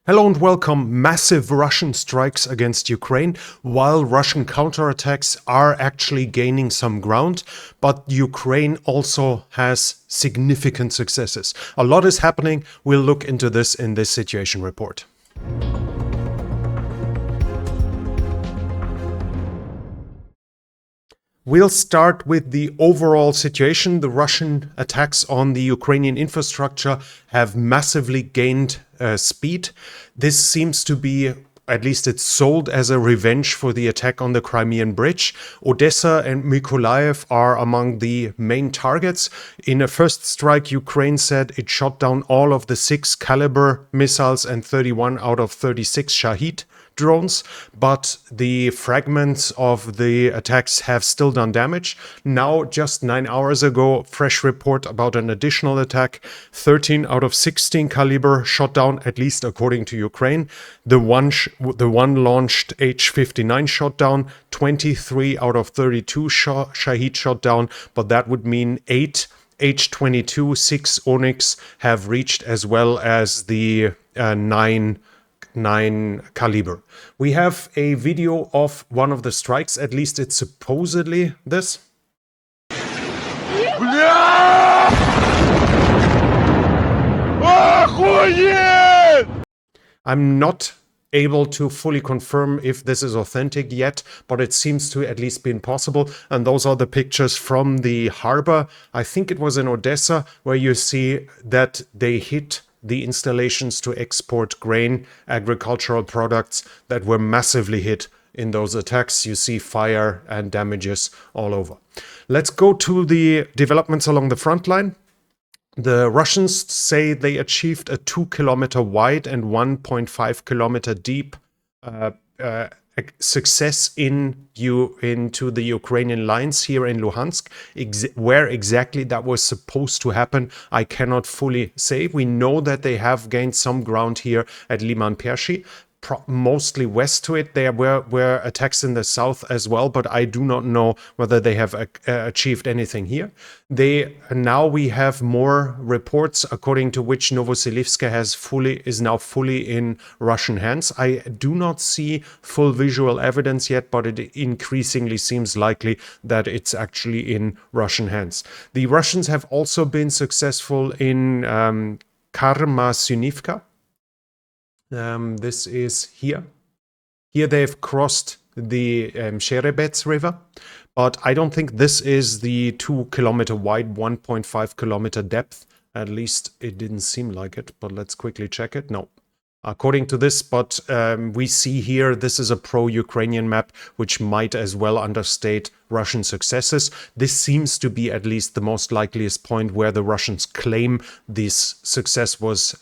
Hello and welcome. Massive Russian strikes against Ukraine, while Russian counterattacks are actually gaining some ground, but Ukraine also has significant successes. A lot is happening. We'll look into this in this situation report. We'll start with the overall situation. The Russian attacks on the Ukrainian infrastructure have massively gained speed. This seems to be, at least it's sold as a revenge for the attack on the Crimean Bridge. Odessa and Mykolaiv are among the main targets. In a first strike, Ukraine said it shot down all of the 6 Caliber missiles and 31 out of 36 Shahid drones, but the fragments of the attacks have still done damage. Now, just 9 hours ago, fresh report about an additional attack. 13 out of 16 Caliber shot down, at least according to Ukraine. The one launched H-59 shot down. 23 out of 32 Shahid shot down, but that would mean 8 H-22, 6 Onyx have reached, as well as the 9 Caliber. We have a video of one of the strikes, at least it's supposedly this. I'm not able to fully confirm if this is authentic yet, but it seems to at least be possible. And those are the pictures from the harbor. I think it was in Odessa, where you see that they hit the installations to export grain, agricultural products that were massively hit in those attacks. You see fire and damages all over. Let's go to the developments along the front line. The Russians say they achieved a 2-kilometer wide and 1.5 kilometer deep success into the Ukrainian lines here in Luhansk. Where exactly that was supposed to happen, I cannot fully say. We know that they have gained some ground here at Liman Pershi, mostly west to it. There were attacks in the south as well, but I do not know whether they have achieved anything here. Now we have more reports according to which Novoselivsk is now fully in Russian hands. I do not see full visual evidence yet, but it increasingly seems likely that it's actually in Russian hands. The Russians have also been successful in Krimean. This is here. Here they've crossed the Sherebets River, but I don't think this is the 2-kilometer wide, 1.5 kilometer depth. At least it didn't seem like it, but let's quickly check it. No. According to this, but we see here, this is a pro-Ukrainian map, which might as well understate Russian successes. This seems to be at least the most likeliest point where the Russians claim this success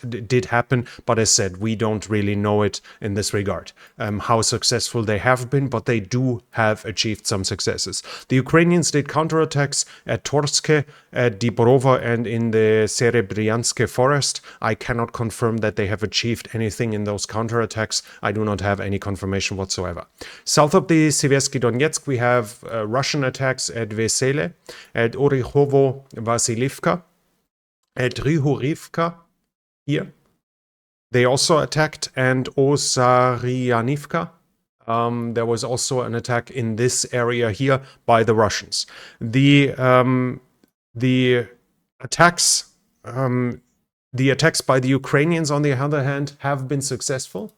did happen. But as said, we don't really know it in this regard, how successful they have been, but they do have achieved some successes. The Ukrainians did counterattacks at Torske, at Dnipro, and in the Serebryanske forest. I cannot confirm that they have achieved anything in those counterattacks. I do not have any confirmation whatsoever. South of the Seversky Donetsk, we have Russian attacks at Vesele, at Orikhovo-Vasilivka, at Ryhorivka here. They also attacked, and Osaryanivka. There was also an attack in this area here by the Russians. The attacks by the Ukrainians, on the other hand, have been successful.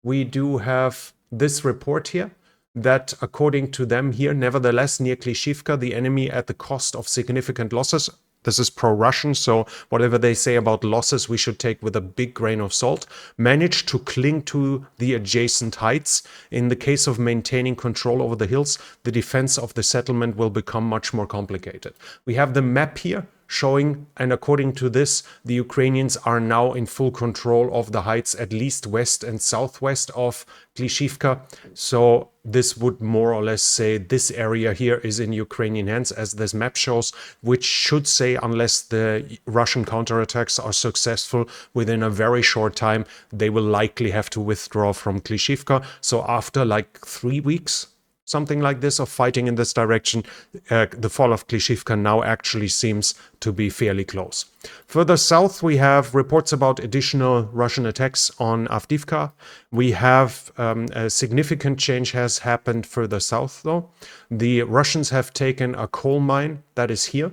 We do have this report here, that according to them here, nevertheless, near Klishchiivka, the enemy, at the cost of significant losses, this is pro-Russian, so whatever they say about losses, we should take with a big grain of salt, managed to cling to the adjacent heights. In the case of maintaining control over the hills, the defense of the settlement will become much more complicated. We have the map here showing, and according to this, the Ukrainians are now in full control of the heights, at least west and southwest of Klishchiivka. So this would more or less say this area here is in Ukrainian hands, as this map shows, which should say, unless the Russian counterattacks are successful within a very short time, they will likely have to withdraw from Klishchiivka. So after like 3 weeks, something like this, of fighting in this direction. The fall of Klishchiivka now actually seems to be fairly close. Further south, we have reports about additional Russian attacks on Avdiivka. We have a significant change has happened further south, though. The Russians have taken a coal mine that is here.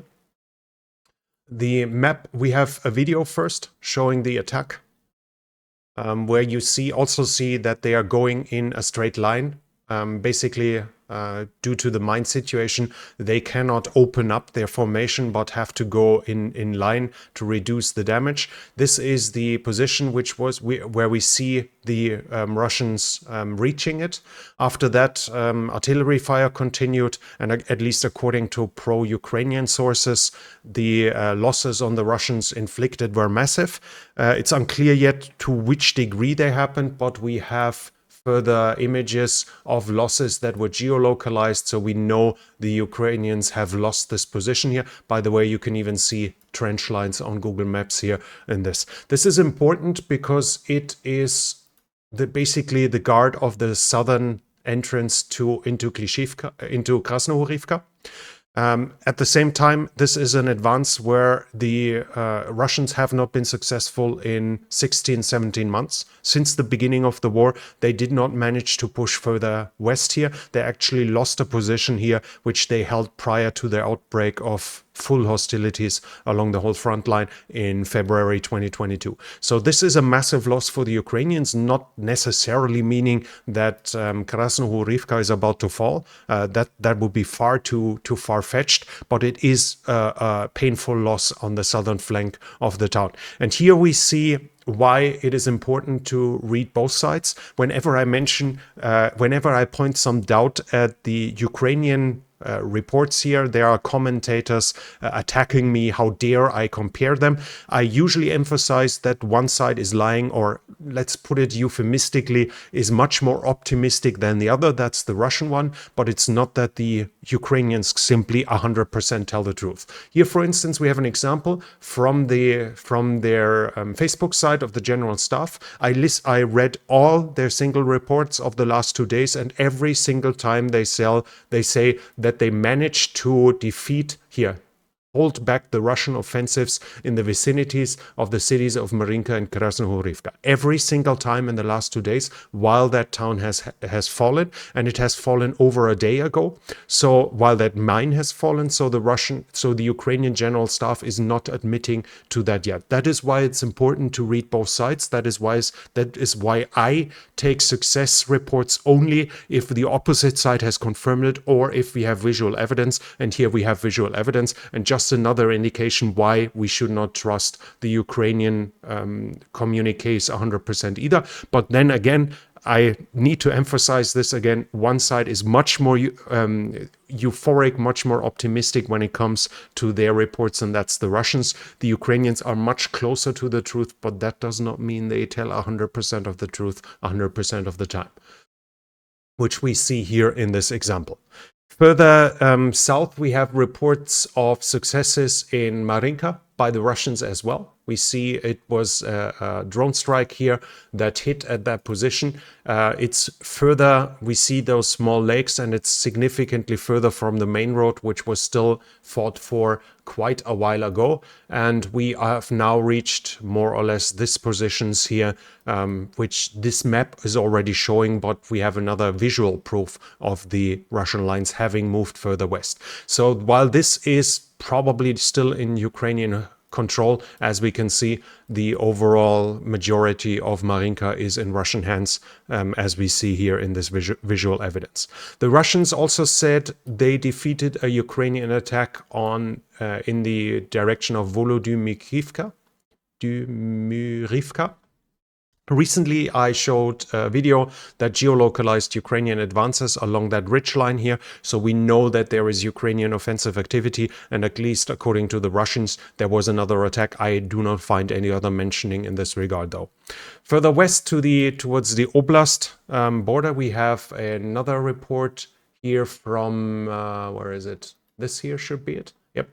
The map, we have a video first showing the attack, where you also see that they are going in a straight line. Basically, due to the mine situation, they cannot open up their formation but have to go in line to reduce the damage. This is the position where we see the Russians reaching it. After that, artillery fire continued, and at least according to pro-Ukrainian sources, the losses on the Russians inflicted were massive. It's unclear yet to which degree they happened, but we have further images of losses that were geolocalized, so we know the Ukrainians have lost this position here. By the way, you can even see trench lines on Google Maps here in this. This is important because it is basically the guard of the southern entrance into Klishchiivka, into Krasnohorivka. At the same time, this is an advance where the Russians have not been successful in 16, 17 months. Since the beginning of the war, they did not manage to push further west here. They actually lost a position here, which they held prior to the outbreak of full hostilities along the whole front line in February 2022. So this is a massive loss for the Ukrainians, not necessarily meaning that Krasnohorivka is about to fall. That would be far too far-fetched, but it is a painful loss on the southern flank of the town. And here we see why it is important to read both sides. Whenever I point some doubt at the Ukrainian reports here, there are commentators attacking me. How dare I compare them? I usually emphasize that one side is lying, or let's put it euphemistically, is much more optimistic than the other. That's the Russian one, but it's not that the Ukrainians simply 100% tell the truth. Here, for instance, we have an example from their Facebook site of the General Staff. I read all their single reports of the last 2 days, and every single time they say that they managed to defeat hold back the Russian offensives in the vicinities of the cities of Marinka and Krasnohorivka. Every single time in the last 2 days, while that town has fallen, and it has fallen over a day ago. So while that mine has fallen, so the Ukrainian General Staff is not admitting to that yet. That is why it's important to read both sides. That is why I take success reports only if the opposite side has confirmed it, or if we have visual evidence. And here we have visual evidence, and just another indication why we should not trust the Ukrainian communiques 100% either. But then again, I need to emphasize this again. One side is much more euphoric, much more optimistic when it comes to their reports, and that's the Russians. The Ukrainians are much closer to the truth, but that does not mean they tell 100% of the truth 100% of the time, which we see here in this example. Further south, we have reports of successes in Marinka by the Russians as well. We see it was a drone strike here that hit at that position. It's further, we see those small lakes, and it's significantly further from the main road, which was still fought for quite a while ago. And we have now reached more or less these positions here, which this map is already showing, but we have another visual proof of the Russian lines having moved further west. So while this is probably still in Ukrainian control, as we can see, the overall majority of Marinka is in Russian hands, as we see here in this visual evidence. The Russians also said they defeated a Ukrainian attack in the direction of Volodymyrivka. Recently, I showed a video that geolocalized Ukrainian advances along that ridge line here, so we know that there is Ukrainian offensive activity, and at least according to the Russians, there was another attack. I do not find any other mentioning in this regard, though. Further west towards the Oblast border, we have another report here from, where is it? This here should be it. Yep.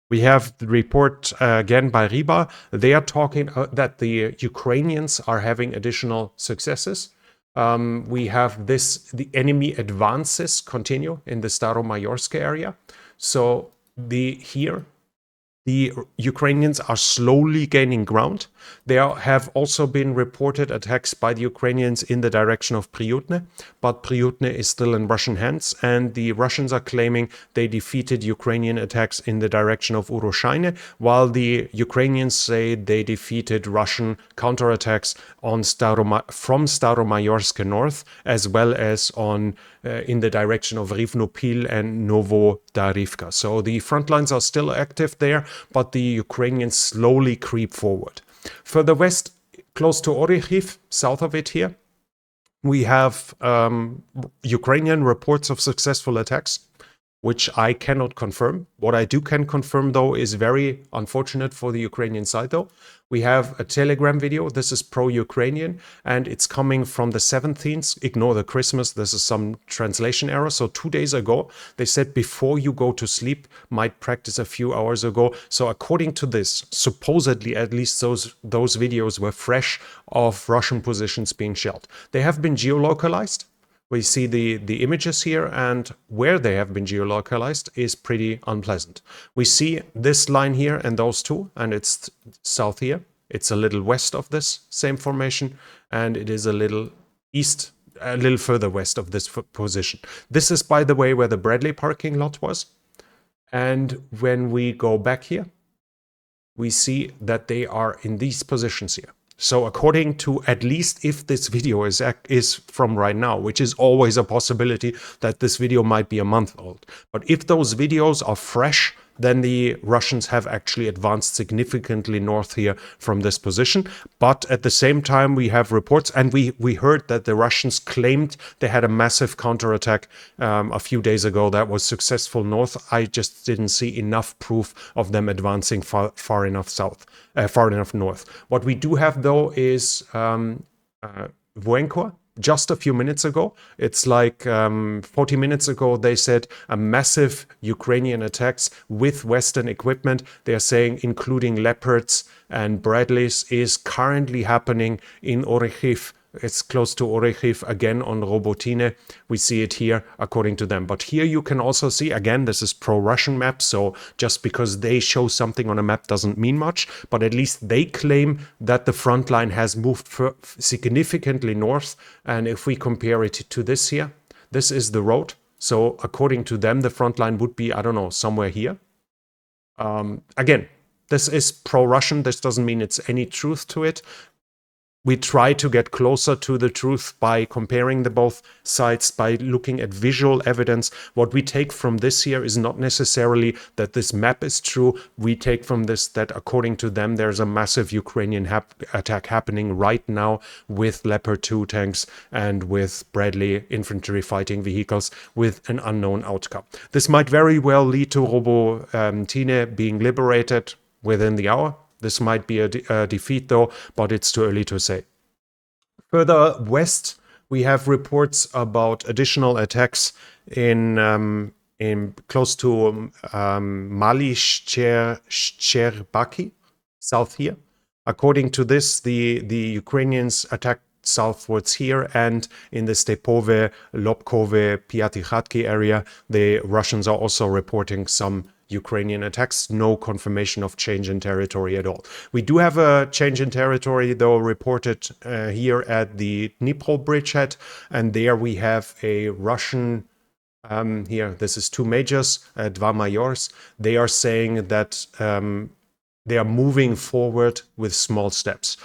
We have the report again by Riba. They are talking that the Ukrainians are having additional successes. We have the enemy advances continue in the Staromayorsk area. So here, the Ukrainians are slowly gaining ground. There have also been reported attacks by the Ukrainians in the direction of Pryutne, but Pryutne is still in Russian hands, and the Russians are claiming they defeated Ukrainian attacks in the direction of Uroshaine, while the Ukrainians say they defeated Russian counterattacks on from Staromayorsk north, as well as on in the direction of Rivnopil and Novodarivka. So the front lines are still active there, but the Ukrainians slowly creep forward. Further west, close to Orikhiv, south of it here, we have Ukrainian reports of successful attacks, which I cannot confirm. What I can confirm, though, is very unfortunate for the Ukrainian side, though. We have a Telegram video. This is pro-Ukrainian, and it's coming from the 17th. Ignore the Christmas. This is some translation error. So 2 days ago, they said before you go to sleep, might practice a few hours ago. So according to this, supposedly, at least those videos were fresh of Russian positions being shelled. They have been geolocalized. We see the images here, and where they have been geolocalized is pretty unpleasant. We see this line here and those two, and it's south here. It's a little west of this same formation, and it is a little east, a little further west of this position. This is, by the way, where the Bradley parking lot was. And when we go back here, we see that they are in these positions here. So according to, at least if this video is from right now, which is always a possibility that this video might be a month old. But if those videos are fresh, then the Russians have actually advanced significantly north here from this position. But at the same time, we have reports, and we heard that the Russians claimed they had a massive counterattack a few days ago that was successful north. I just didn't see enough proof of them advancing far enough north. What we do have, though, is Voenko. Just a few minutes ago, it's like 40 minutes ago, they said a massive Ukrainian attacks with Western equipment. They're saying including Leopards and Bradleys is currently happening in Orikhiv. It's close to Orikhiv, again on Robotine. We see it here according to them. But here you can also see, again, this is pro-Russian map. So just because they show something on a map doesn't mean much. But at least they claim that the front line has moved significantly north. And if we compare it to this here, this is the road. So according to them, the front line would be, I don't know, somewhere here. Again, this is pro-Russian. This doesn't mean it's any truth to it. We try to get closer to the truth by comparing the both sides, by looking at visual evidence. What we take from this here is not necessarily that this map is true. We take from this that according to them, there's a massive Ukrainian attack happening right now with Leopard 2 tanks and with Bradley infantry fighting vehicles with an unknown outcome. This might very well lead to Robotine being liberated within the hour. This might be a defeat, though, but it's too early to say. Further west, we have reports about additional attacks in close to Mali Shcherbaki, south here. According to this, the Ukrainians attacked southwards here, and in the Stepove, Lobkove, Piatikhatki area, the Russians are also reporting some Ukrainian attacks. No confirmation of change in territory at all. We do have a change in territory, though, reported here at the Dnipro bridgehead, and there we have a Russian, here, this is two majors, Dva Mayors. They are saying that they are moving forward with small steps.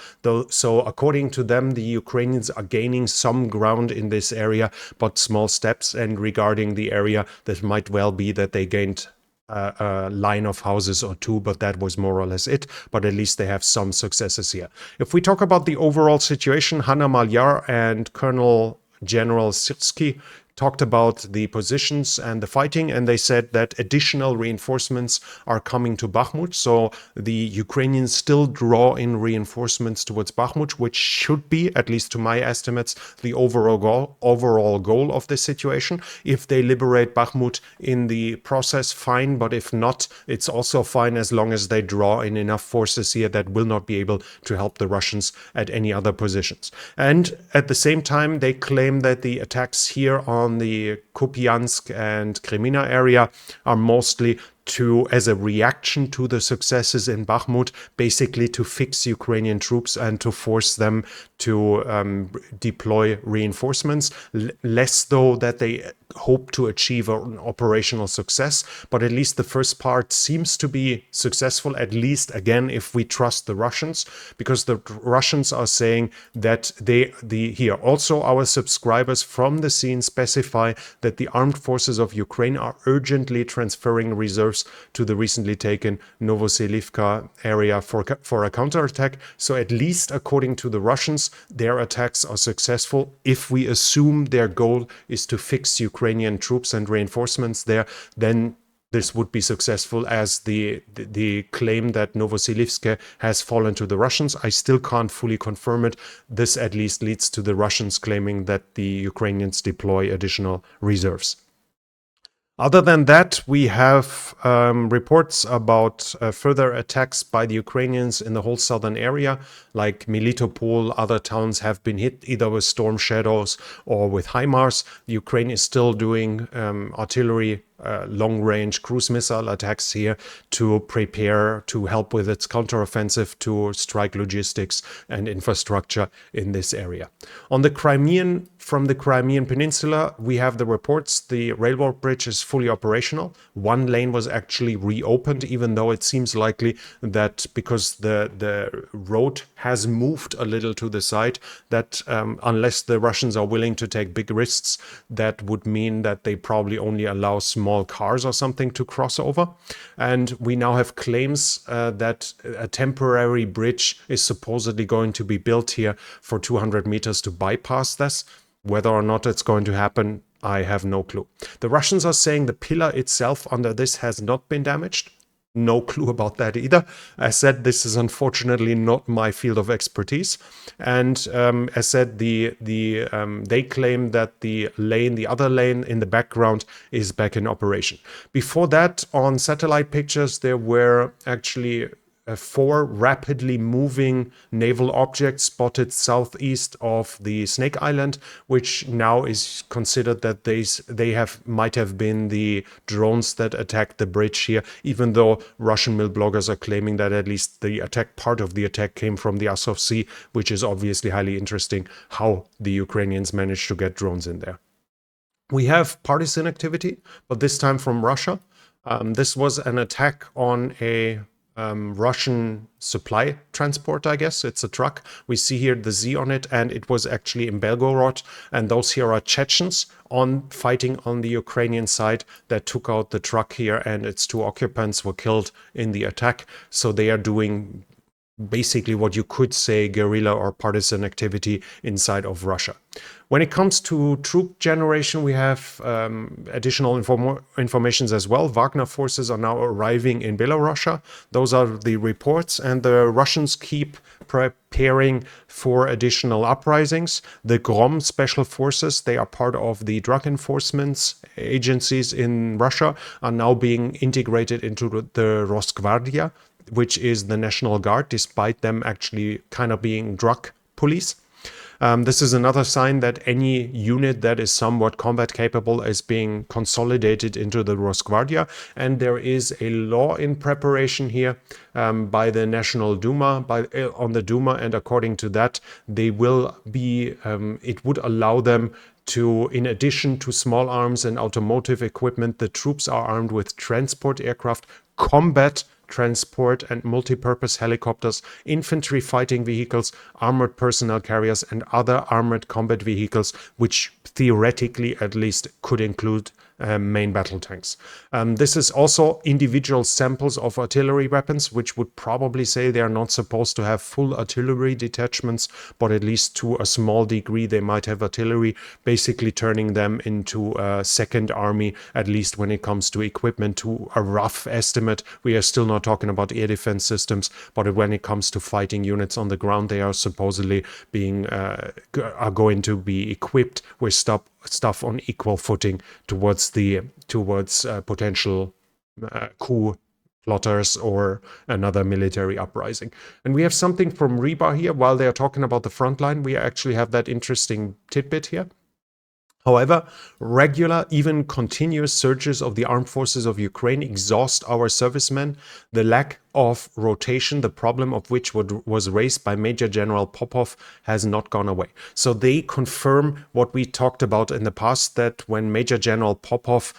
So according to them, the Ukrainians are gaining some ground in this area, but small steps. And regarding the area, that might well be that they gained a line of houses or two, but that was more or less it. But at least they have some successes here. If we talk about the overall situation, Hanna Malyar and Colonel General Sitsky talked about the positions and the fighting, and they said that additional reinforcements are coming to Bakhmut. So the Ukrainians still draw in reinforcements towards Bakhmut, which should be, at least to my estimates, the overall goal of this situation. If they liberate Bakhmut in the process, fine, but if not, it's also fine as long as they draw in enough forces here that will not be able to help the Russians at any other positions. And at the same time, they claim that the attacks here on the Kupiansk and Crimea area are mostly as a reaction to the successes in Bakhmut, basically to fix Ukrainian troops and to force them to deploy reinforcements, less though that they hope to achieve an operational success. But at least the first part seems to be successful, at least again, if we trust the Russians, because the Russians are saying that here also our subscribers from the scene specify that the armed forces of Ukraine are urgently transferring reserves to the recently taken Novoselivka area for a counterattack. So at least according to the Russians, their attacks are successful. If we assume their goal is to fix Ukrainian troops and reinforcements there, then this would be successful, as the claim that Novoselivsk has fallen to the Russians. I still can't fully confirm it. This at least leads to the Russians claiming that the Ukrainians deploy additional reserves. Other than that, we have reports about further attacks by the Ukrainians in the whole southern area, like Melitopol. Other towns have been hit either with Storm Shadows or with HIMARS. Ukraine is still doing artillery, long-range cruise missile attacks here to prepare to help with its counteroffensive to strike logistics and infrastructure in this area. On the from the Crimean Peninsula, we have the reports the railroad bridge is fully operational. One lane was actually reopened, even though it seems likely that because the road has moved a little to the side, that unless the Russians are willing to take big risks, that would mean that they probably only allow small cars or something to cross over. And we now have claims that a temporary bridge is supposedly going to be built here for 200 meters to bypass this. Whether or not it's going to happen, I have no clue. The Russians are saying the pillar itself under this has not been damaged. No clue about that either. As said, this is unfortunately not my field of expertise. And as said, they claim that the other lane in the background is back in operation. Before that, on satellite pictures, there were actually 4 rapidly moving naval objects spotted southeast of the Snake Island, which now is considered that they might have been the drones that attacked the bridge here, even though Russian mill bloggers are claiming that at least part of the attack came from the Azov Sea, which is obviously highly interesting how the Ukrainians managed to get drones in there. We have partisan activity, but this time from Russia. This was an attack on a Russian supply transport, I guess. It's a truck. We see here the Z on it, and it was actually in Belgorod. And those here are Chechens fighting on the Ukrainian side that took out the truck here, and its 2 occupants were killed in the attack. So they are doing basically what you could say guerrilla or partisan activity inside of Russia. When it comes to troop generation, we have additional informations as well. Wagner forces are now arriving in Belarusia. Those are the reports, and the Russians keep preparing for additional uprisings. The Grom special forces, they are part of the drug enforcement agencies in Russia, are now being integrated into the Rosgvardia, which is the National Guard, despite them actually kind of being drug police. This is another sign that any unit that is somewhat combat capable is being consolidated into the Rosgvardia. And there is a law in preparation here by the National Duma, on the Duma, and according to that, they will be, it would allow them to, in addition to small arms and automotive equipment, the troops are armed with transport aircraft, combat transport and multi-purpose helicopters, infantry fighting vehicles, armored personnel carriers, and other armored combat vehicles, which theoretically at least could include main battle tanks. This is also individual samples of artillery weapons, which would probably say they are not supposed to have full artillery detachments, but at least to a small degree they might have artillery, basically turning them into a second army, at least when it comes to equipment. To a rough estimate, we are still not talking about air defense systems, but when it comes to fighting units on the ground, they are supposedly are going to be equipped with stuff on equal footing towards potential coup plotters or another military uprising. And we have something from Rebar here. While they are talking about the front line, we actually have that interesting tidbit here. However, regular, even continuous surges of the armed forces of Ukraine exhaust our servicemen. The lack of rotation, the problem of which was raised by Major General Popov, has not gone away. So they confirm what we talked about in the past, that when Major General Popov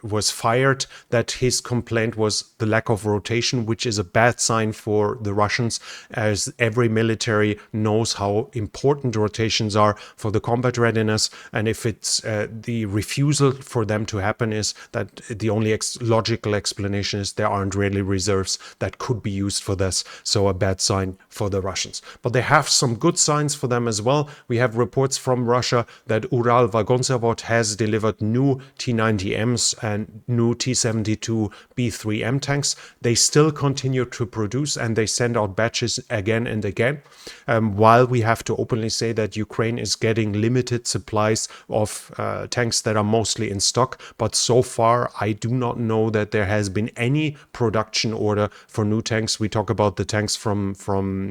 was fired, that his complaint was the lack of rotation, which is a bad sign for the Russians, as every military knows how important rotations are for the combat readiness. And if it's the refusal for them to happen, is that the only logical explanation is there aren't really reserves that could be used for this. So a bad sign for the Russians. But they have some good signs for them as well. We have reports from Russia that Ural Vagonzavod has delivered new T-90Ms and new T-72B3M tanks. They still continue to produce, and they send out batches again and again. While we have to openly say that Ukraine is getting limited supplies of tanks that are mostly in stock. But so far, I do not know that there has been any production order for new tanks. We talk about the tanks from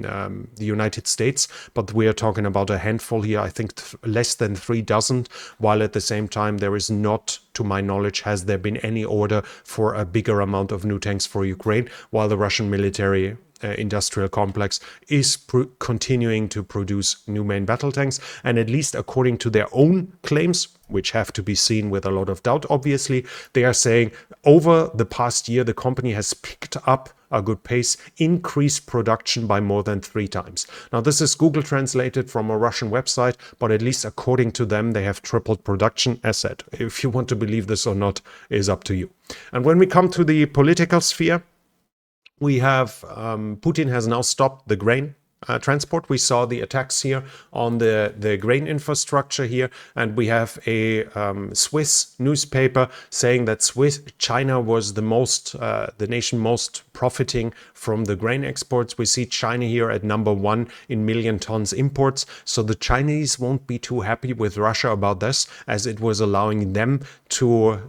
the United States, but we are talking about a handful here. I think less than 3 dozen, while at the same time there is not, to my knowledge, has there been any order for a bigger amount of new tanks for Ukraine, while the Russian military industrial complex is continuing to produce new main battle tanks. And at least according to their own claims, which have to be seen with a lot of doubt, obviously, they are saying over the past year, the company has picked up a good pace, increased production by more than 3 times. Now, this is Google translated from a Russian website, but at least according to them, they have tripled production. As said, if you want to believe this or not is up to you. And when we come to the political sphere, we have Putin has now stopped the grain transport. We saw the attacks here on the grain infrastructure here, and we have a Swiss newspaper saying that China was the nation most profiting from the grain exports. We see China here at number 1 in million tons imports. So the Chinese won't be too happy with Russia about this, as it was allowing them to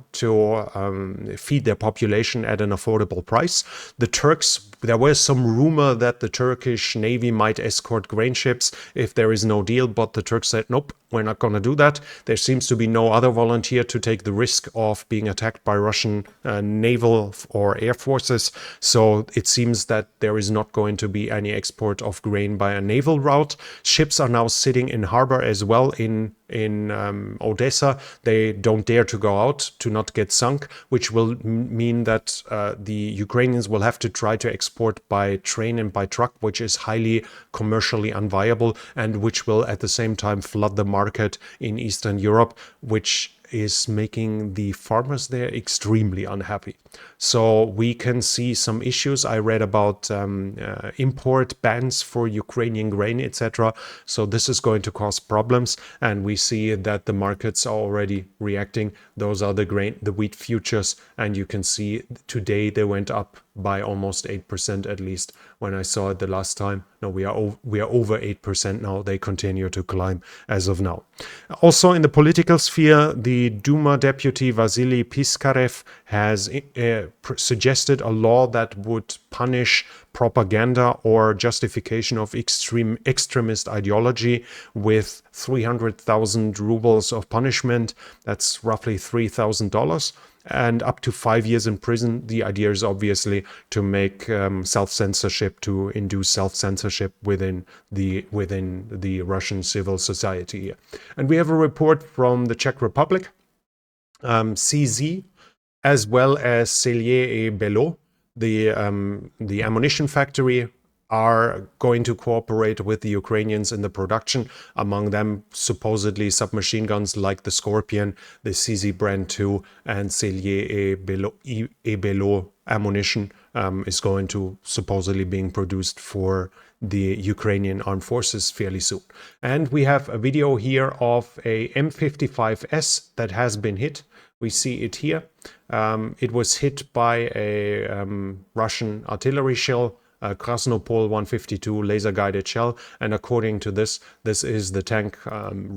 feed their population at an affordable price. The Turks, there was some rumor that the Turkish Navy might escort grain ships if there is no deal, but the Turks said, nope, we're not going to do that. There seems to be no other volunteer to take the risk of being attacked by Russian naval or air forces. So it seems that there is not going to be any export of grain by a naval route. Ships are now sitting in harbor as well in Odessa. They don't dare to go out to not get sunk, which will mean that the Ukrainians will have to try to export by train and by truck, which is highly commercially unviable, and which will at the same time flood the market in Eastern Europe, which is making the farmers there extremely unhappy. So we can see some issues. I read about import bans for Ukrainian grain, etc. So this is going to cause problems, and we see that the markets are already reacting. Those are the wheat futures, and you can see today they went up by almost 8% at least when I saw it the last time. No, we are over 8% now. They continue to climb as of now. Also in the political sphere, the Duma deputy Vasily Piskarev has suggested a law that would punish propaganda or justification of extremist ideology with 300,000 rubles of punishment. That's roughly $3,000. And up to 5 years in prison. The idea is obviously to make self-censorship, to induce self-censorship within the Russian civil society here. And we have a report from the Czech Republic, CZ, as well as Cellier et Belot, the ammunition factory are going to cooperate with the Ukrainians in the production. Among them, supposedly submachine guns like the Scorpion, the CZ Brand 2, and Cellier et Belot ammunition is going to supposedly being produced for the Ukrainian armed forces fairly soon. And we have a video here of a M55S that has been hit. We see it here. It was hit by a Russian artillery shell, Krasnopol 152 laser-guided shell, and according to this is the tank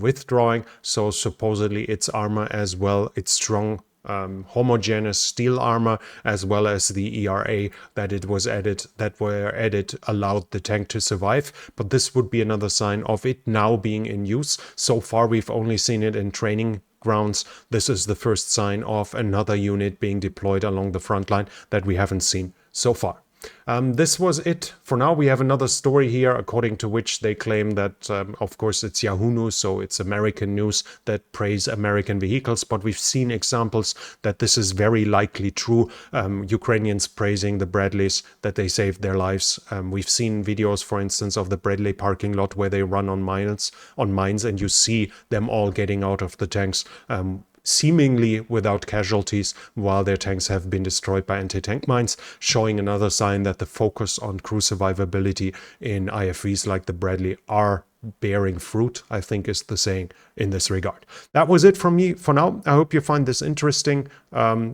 withdrawing, so supposedly its armor as well, its strong homogeneous steel armor as well as the ERA that were added allowed the tank to survive. But this would be another sign of it now being in use. So far we've only seen it in training grounds. This is the first sign of another unit being deployed along the front line that we haven't seen so far. This was it for now. We have another story here, according to which they claim that, of course, it's Yahoo News, so it's American news that praise American vehicles, but we've seen examples that this is very likely true. Ukrainians praising the Bradleys, that they saved their lives. We've seen videos, for instance, of the Bradley parking lot where they run on mines, and you see them all getting out of the tanks, seemingly without casualties, while their tanks have been destroyed by anti-tank mines, showing another sign that the focus on crew survivability in IFVs like the Bradley are bearing fruit, I think is the saying in this regard. That was it from me for now. I hope you find this interesting,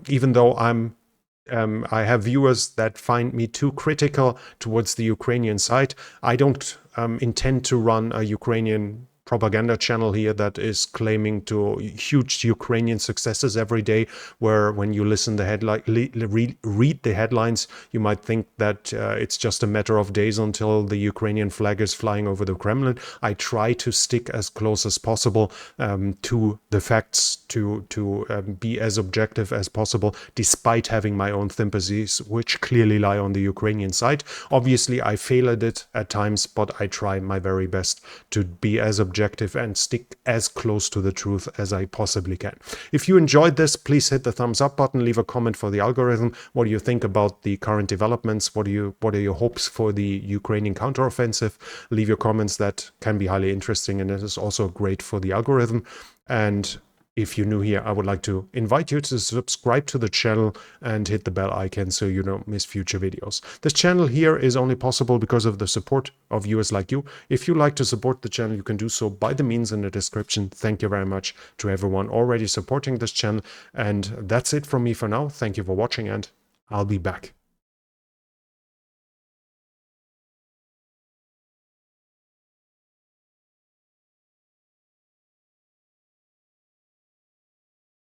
even though I have viewers that find me too critical towards the Ukrainian side. I don't intend to run a Ukrainian propaganda channel here that is claiming to huge Ukrainian successes every day, where when you listen to read the headlines, you might think that it's just a matter of days until the Ukrainian flag is flying over the Kremlin. I try to stick as close as possible to the facts, to be as objective as possible, despite having my own sympathies, which clearly lie on the Ukrainian side. Obviously, I fail at it at times, but I try my very best to be as objective and stick as close to the truth as I possibly can. If you enjoyed this, please hit the thumbs up button, leave a comment for the algorithm. What do you think about the current developments? What are your hopes for the Ukrainian counteroffensive? Leave your comments, that can be highly interesting, and it is also great for the algorithm. And if you're new here, I would like to invite you to subscribe to the channel and hit the bell icon so you don't miss future videos. This channel here is only possible because of the support of viewers like you. If you like to support the channel, you can do so by the means in the description. Thank you very much to everyone already supporting this channel. And that's it from me for now. Thank you for watching, and I'll be back.